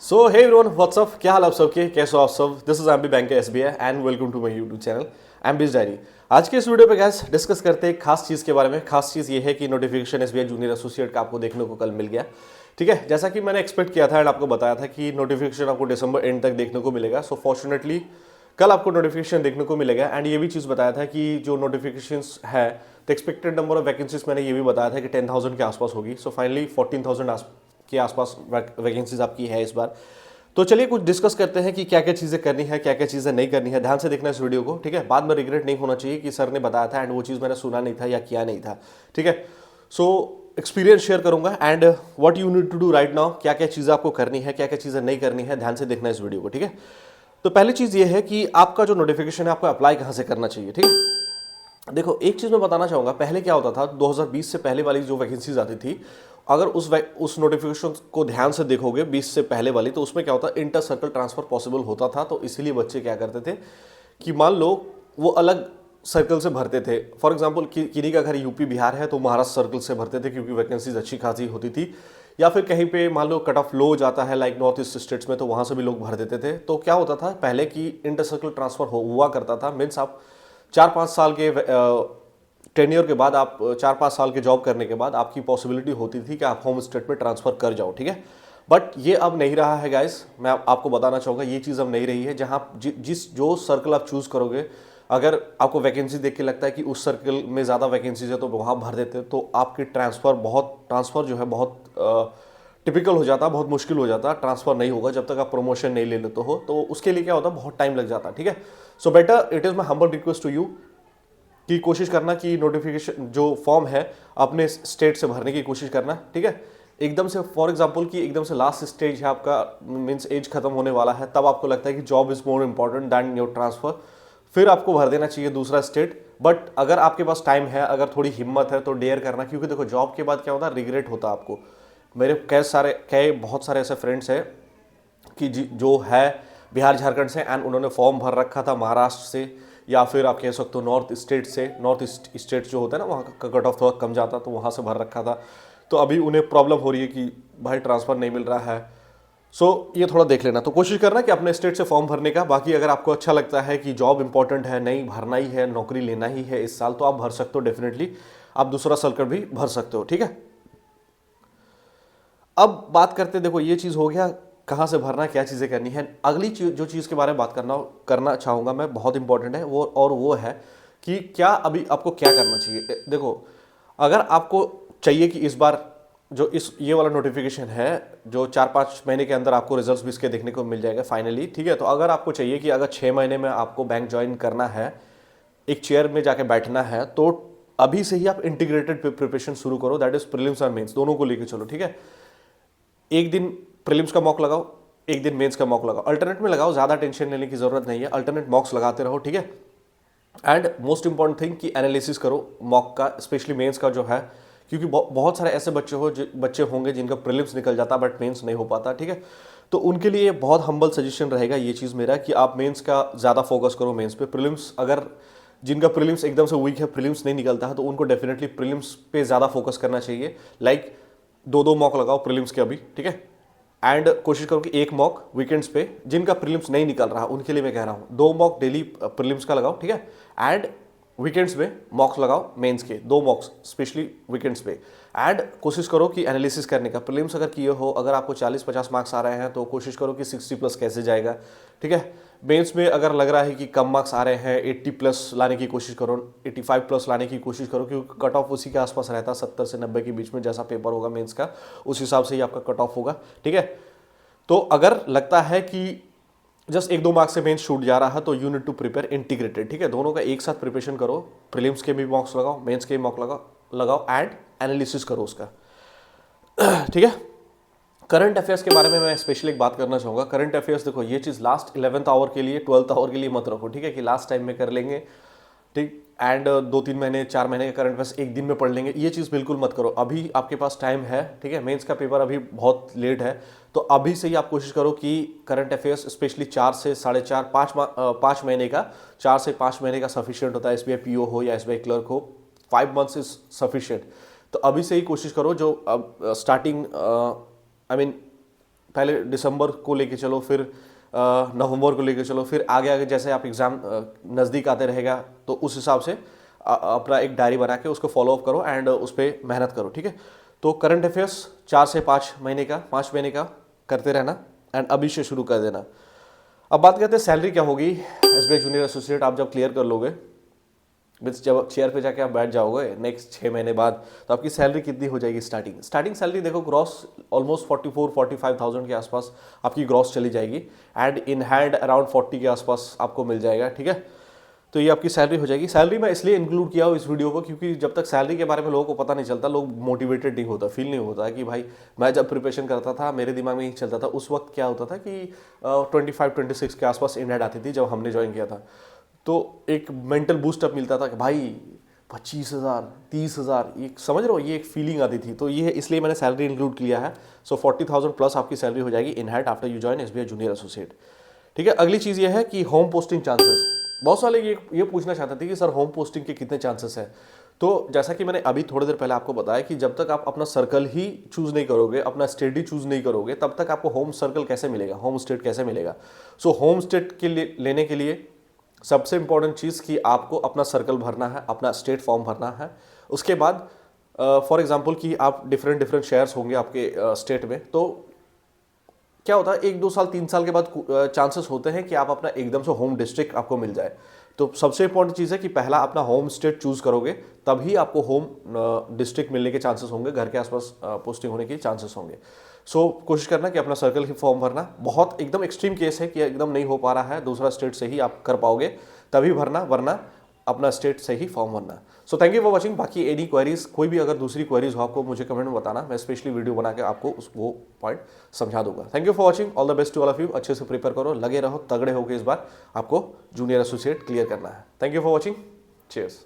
सो hey everyone what's up, क्या हाल आप सबके, कैसे हो आप सब। This is MB bank SBI and welcome to my YouTube channel MB's diary. आज के इस वीडियो पे गैस डिस्कस करते हैं एक खास चीज़ के बारे में। खास चीज़ ये है कि नोटिफिकेशन एसबीआई जूनियर एसोसिएट का आपको देखने को कल मिल गया। ठीक है, जैसा कि मैंने एक्सपेक्ट किया था एंड आपको बताया था कि नोटिफिकेशन आपको दिसंबर एंड तक देखने को मिलेगा। सो फॉर्चुनेटली कल आपको नोटिफिकेशन देखने को मिलेगा एंड ये भी चीज़ बताया था कि जो नोटिफिकेशंस है तो एक्सपेक्टेड नंबर ऑफ वैकेंसीज मैंने ये भी बताया था कि 10,000 के आसपास होगी। सो फाइनली 14,000 के आसपास वैकेंसीज आपकी है इस बार। तो चलिए कुछ डिस्कस करते हैं कि क्या क्या चीज़ें करनी है, क्या क्या चीज़ें नहीं करनी है। ध्यान से देखना इस वीडियो को, ठीक है। बाद में रिग्रेट नहीं होना चाहिए कि सर ने बताया था एंड वो चीज़ मैंने सुना नहीं था या किया नहीं था, ठीक है। सो एक्सपीरियंस शेयर करूंगा and what you need to do right now, क्या क्या चीज़ें आपको करनी है, क्या क्या चीज़ें नहीं करनी है। ध्यान से देखना इस वीडियो को, ठीक है। तो पहली चीज़ ये है कि आपका जो नोटिफिकेशन है आपको अप्लाई कहाँ से करना चाहिए, ठीक है। देखो एक चीज़ मैं बताना चाहूँगा, पहले क्या होता था 2020 से पहले वाली जो वैकेंसीज आती थी, अगर उस नोटिफिकेशन को ध्यान से देखोगे 20 से पहले वाली, तो उसमें क्या होता इंटर सर्कल ट्रांसफर पॉसिबल होता था। तो इसीलिए बच्चे क्या करते थे कि मान लो वो अलग सर्कल से भरते थे। फॉर एग्जाम्पल किन्हीं का घर यूपी बिहार है तो महाराष्ट्र सर्कल से भरते थे क्योंकि वैकेंसीज अच्छी खासी होती थी। या फिर कहीं पे मान लो कट ऑफ लो हो जाता है लाइक नॉर्थ ईस्ट स्टेट्स में, तो वहाँ से भी लोग भर देते थे। तो क्या होता था पहले की इंटर सर्कल ट्रांसफर हुआ करता था। मीन्स आप 4-5 साल के टेन्योर के बाद, आप 4-5 साल के जॉब करने के बाद आपकी पॉसिबिलिटी होती थी कि आप होम स्टेट में ट्रांसफर कर जाओ, ठीक है। बट ये अब नहीं रहा है गाइस। मैं आपको बताना चाहूँगा ये चीज़ अब नहीं रही है। जहाँ जिस जो सर्कल आप चूज़ करोगे, अगर आपको वैकेंसी देख के लगता है कि उस सर्कल में ज़्यादा वैकेंसीज है तो वहाँ भर देते, तो आपकी ट्रांसफ़र जो है बहुत टिपिकल हो जाता, बहुत मुश्किल हो जाता। ट्रांसफ़र नहीं होगा जब तक आप प्रमोशन नहीं ले लेते हो, तो उसके लिए क्या होता है बहुत टाइम लग जाता, ठीक है। So better it is my humble request to you कि कोशिश करना कि नोटिफिकेशन जो फॉर्म है अपने स्टेट से भरने की कोशिश करना, ठीक है। एकदम से फॉर एग्जांपल कि एकदम से लास्ट स्टेज है आपका, मींस एज खत्म होने वाला है, तब आपको लगता है कि job is more important then your transfer, फिर आपको भर देना चाहिए दूसरा स्टेट। बट अगर आपके पास टाइम है, अगर थोड़ी हिम्मत है, तो डेयर करना, क्योंकि देखो जॉब के बाद क्या होता है रिग्रेट होता है आपको। मेरे कई बहुत सारे ऐसे फ्रेंड्स हैं कि जो है बिहार झारखंड से एंड उन्होंने फॉर्म भर रखा था महाराष्ट्र से, या फिर आप कह सकते हो नॉर्थ स्टेट से। नॉर्थ ईस्ट स्टेट जो होता है ना, वहाँ का कट ऑफ थोड़ा कम जाता, तो वहाँ से भर रखा था। तो अभी उन्हें प्रॉब्लम हो रही है कि भाई ट्रांसफ़र नहीं मिल रहा है। सो ये थोड़ा देख लेना, तो कोशिश करना कि अपने स्टेट से फॉर्म भरने का। बाकी अगर आपको अच्छा लगता है कि जॉब इंपॉर्टेंट है, नहीं भरना ही है, नौकरी लेना ही है इस साल, तो आप भर सकते हो डेफिनेटली। आप दूसरा सर्कल भी भर सकते हो, ठीक है। अब बात करते, देखो ये चीज़ हो गया कहाँ से भरना, क्या चीज़ें करनी है। अगली जो चीज़ के बारे में बात करना चाहूँगा मैं, बहुत इंपॉर्टेंट है वो है कि क्या अभी आपको क्या करना चाहिए। देखो अगर आपको चाहिए कि इस बार जो ये वाला नोटिफिकेशन है, जो 4-5 महीने के अंदर आपको रिजल्ट्स भी इसके देखने को मिल जाएगा फाइनली, ठीक है। तो अगर आपको चाहिए कि अगर 6 महीने में आपको बैंक ज्वाइन करना है, एक चेयर में जाके बैठना है, तो अभी से ही आप इंटीग्रेटेड प्रिपरेशन शुरू करो। दैट इज प्रीलिम्स और मेंस दोनों को लेके चलो, ठीक है। एक दिन प्रीलिम्स का मॉक लगाओ, एक दिन मेंस का मॉक लगाओ, अल्टरनेट में लगाओ, ज़्यादा टेंशन लेने की जरूरत नहीं है। अल्टरनेट मॉक्स लगाते रहो, ठीक है। एंड मोस्ट इंपॉर्टेंट थिंग कि एनालिसिस करो मॉक का, स्पेशली मेंस का जो है, क्योंकि बहुत सारे ऐसे बच्चे होंगे जिनका प्रीलिम्स निकल जाता बट मेंस नहीं हो पाता, ठीक है। तो उनके लिए बहुत हम्बल सजेशन रहेगा ये चीज़ मेरा कि आप मेंस का ज़्यादा फोकस करो मेंस पे। प्रीलिम्स अगर जिनका प्रीलिम्स एकदम से वीक है, प्रीलिम्स नहीं निकलता है, तो उनको डेफिनेटली प्रीलिम्स पे ज़्यादा फोकस करना चाहिए। लाइक 2-2 मॉक लगाओ प्रीलिम्स के अभी, ठीक है। एंड कोशिश करो कि एक मॉक वीकेंड्स पे, जिनका प्रीलिम्स नहीं निकल रहा उनके लिए मैं कह रहा हूँ 2 मॉक डेली प्रीलिम्स का लगाओ, ठीक है। एंड वीकेंड्स में मॉक्स लगाओ मेंस के, 2 मॉक्स स्पेशली वीकेंड्स पे। एंड कोशिश करो कि एनालिसिस करने का, प्रीलिम्स अगर किए हो, अगर आपको 40-50 मार्क्स आ रहे हैं तो कोशिश करो कि 60+ कैसे जाएगा, ठीक है। मेंस में अगर लग रहा है कि कम मार्क्स आ रहे हैं, 80+ लाने की कोशिश करो, 85+ लाने की कोशिश करो, क्योंकि कट ऑफ उसी के आसपास रहता है 70 से 90 के बीच में। जैसा पेपर होगा मेंस का उस हिसाब से ही आपका कट ऑफ होगा, ठीक है। तो अगर लगता है कि जस्ट 1-2 मार्क्स से मेंस छूट जा रहा है, तो you need to prepare integrated, ठीक है। दोनों का एक साथ प्रिपरेशन करो, प्रीलिम्स के भी मॉक्स लगाओ, मेंस के भी मॉक लगाओ एंड एनालिसिस करो उसका, ठीक है। करंट अफेयर्स के बारे में मैं स्पेशली एक बात करना चाहूँगा। करंट अफेयर्स देखो ये चीज़ लास्ट 11th आवर के लिए, 12th आवर के लिए मत रखो, ठीक है, कि लास्ट टाइम में कर लेंगे, ठीक। एंड 2-3 महीने 4 महीने का करंट अफेयर्स एक दिन में पढ़ लेंगे, ये चीज़ बिल्कुल मत करो। अभी आपके पास टाइम है, ठीक है। मेंस का पेपर अभी बहुत लेट है, तो अभी से ही आप कोशिश करो कि करंट अफेयर्स स्पेशली 4 से 4.5 5 महीने का, 4 से 5 महीने का सफिशियंट होता है। एसबीआई पीओ हो या एसबीआई क्लर्क हो, 5 मंथ्स इज सफिशियंट। तो अभी से ही कोशिश करो, जो स्टार्टिंग आई मीन पहले दिसंबर को लेके चलो, फिर नवंबर को लेके चलो, फिर आगे आगे जैसे आप एग्ज़ाम नज़दीक आते रहेगा तो उस हिसाब से अपना एक डायरी बना के उसको फॉलो अप करो एंड उस पर मेहनत करो, ठीक है। तो करंट अफेयर्स 4 से 5 महीने का, 5 महीने का करते रहना एंड अभी से शुरू कर देना। अब बात करते हैं सैलरी क्या होगी एसबीआई जूनियर एसोसिएट आप जब क्लियर कर लोगे, मीन्स जब चेयर पे जाके आप बैठ जाओगे नेक्स्ट 6 महीने बाद, तो आपकी सैलरी कितनी हो जाएगी स्टार्टिंग सैलरी देखो ग्रॉस ऑलमोस्ट 44-45,000 के आसपास आपकी ग्रॉस चली जाएगी एंड इन हैंड अराउंड 40 के आसपास आपको मिल जाएगा, ठीक है। तो ये आपकी सैलरी हो जाएगी। सैलरी मैं इसलिए इंक्लूड किया हूँ इस वीडियो को क्योंकि जब तक सैलरी के बारे में लोगों को पता नहीं चलता, लोग मोटिवेटेड नहीं होता, फील नहीं होता कि भाई मैं जब प्रिपरेशन करता था मेरे दिमाग में ही चलता था, उस वक्त क्या होता था कि 25-26 के आसपास इन हैंड आती थी जब हमने ज्वाइन किया था, तो एक मेंटल बूस्टअप मिलता था कि भाई 25,000 30,000, ये समझ रहे हो, ये एक फीलिंग आती थी। तो ये इसलिए मैंने सैलरी इंक्लूड किया है। सो 40,000 प्लस आपकी सैलरी हो जाएगी in hand after you join SBI junior associate, ठीक है। अगली चीज़ ये है कि होम पोस्टिंग चांसेस, बहुत सारे ये पूछना चाहते थे कि सर होम पोस्टिंग के कितने चांसेस हैं। तो जैसा कि मैंने अभी थोड़ी देर पहले आपको बताया कि जब तक आप अपना सर्कल ही चूज़ नहीं करोगे, अपना स्टेट ही चूज़ नहीं करोगे, तब तक आपको होम सर्कल कैसे मिलेगा, होम स्टेट कैसे मिलेगा। सो होम स्टेट के लिए लेने के लिए सबसे इंपॉर्टेंट चीज़ कि आपको अपना सर्कल भरना है, अपना स्टेट फॉर्म भरना है। उसके बाद फॉर एग्जांपल कि आप डिफरेंट शेयर्स होंगे आपके स्टेट में, तो क्या होता है 1-2 साल 3 साल के बाद चांसेस होते हैं कि आप अपना एकदम से होम डिस्ट्रिक्ट आपको मिल जाए। तो सबसे इंपॉर्टेंट चीज़ है कि पहला अपना होम स्टेट चूज़ करोगे तभी आपको होम डिस्ट्रिक्ट मिलने के चांसेस होंगे, घर के आसपास पोस्टिंग होने के चांसेस होंगे। सो कोशिश करना कि अपना सर्कल ही फॉर्म भरना। बहुत एकदम एक्सट्रीम केस है कि एकदम नहीं हो पा रहा है, दूसरा स्टेट से ही आप कर पाओगे तभी भरना, वरना अपना स्टेट से ही फॉर्म भरना। So thank you for watching. बाकी एनी क्वेरीज, कोई भी अगर दूसरी क्वेरीज हो आपको मुझे कमेंट में बताना, मैं स्पेशली वीडियो बना के आपको वो पॉइंट समझा दूंगा। Thank you for watching, all the best to all of you. अच्छे से प्रिपेयर करो, लगे रहो, तगड़े होकर इस बार आपको जूनियर एसोसिएट क्लियर करना है। Thank you for watching, cheers.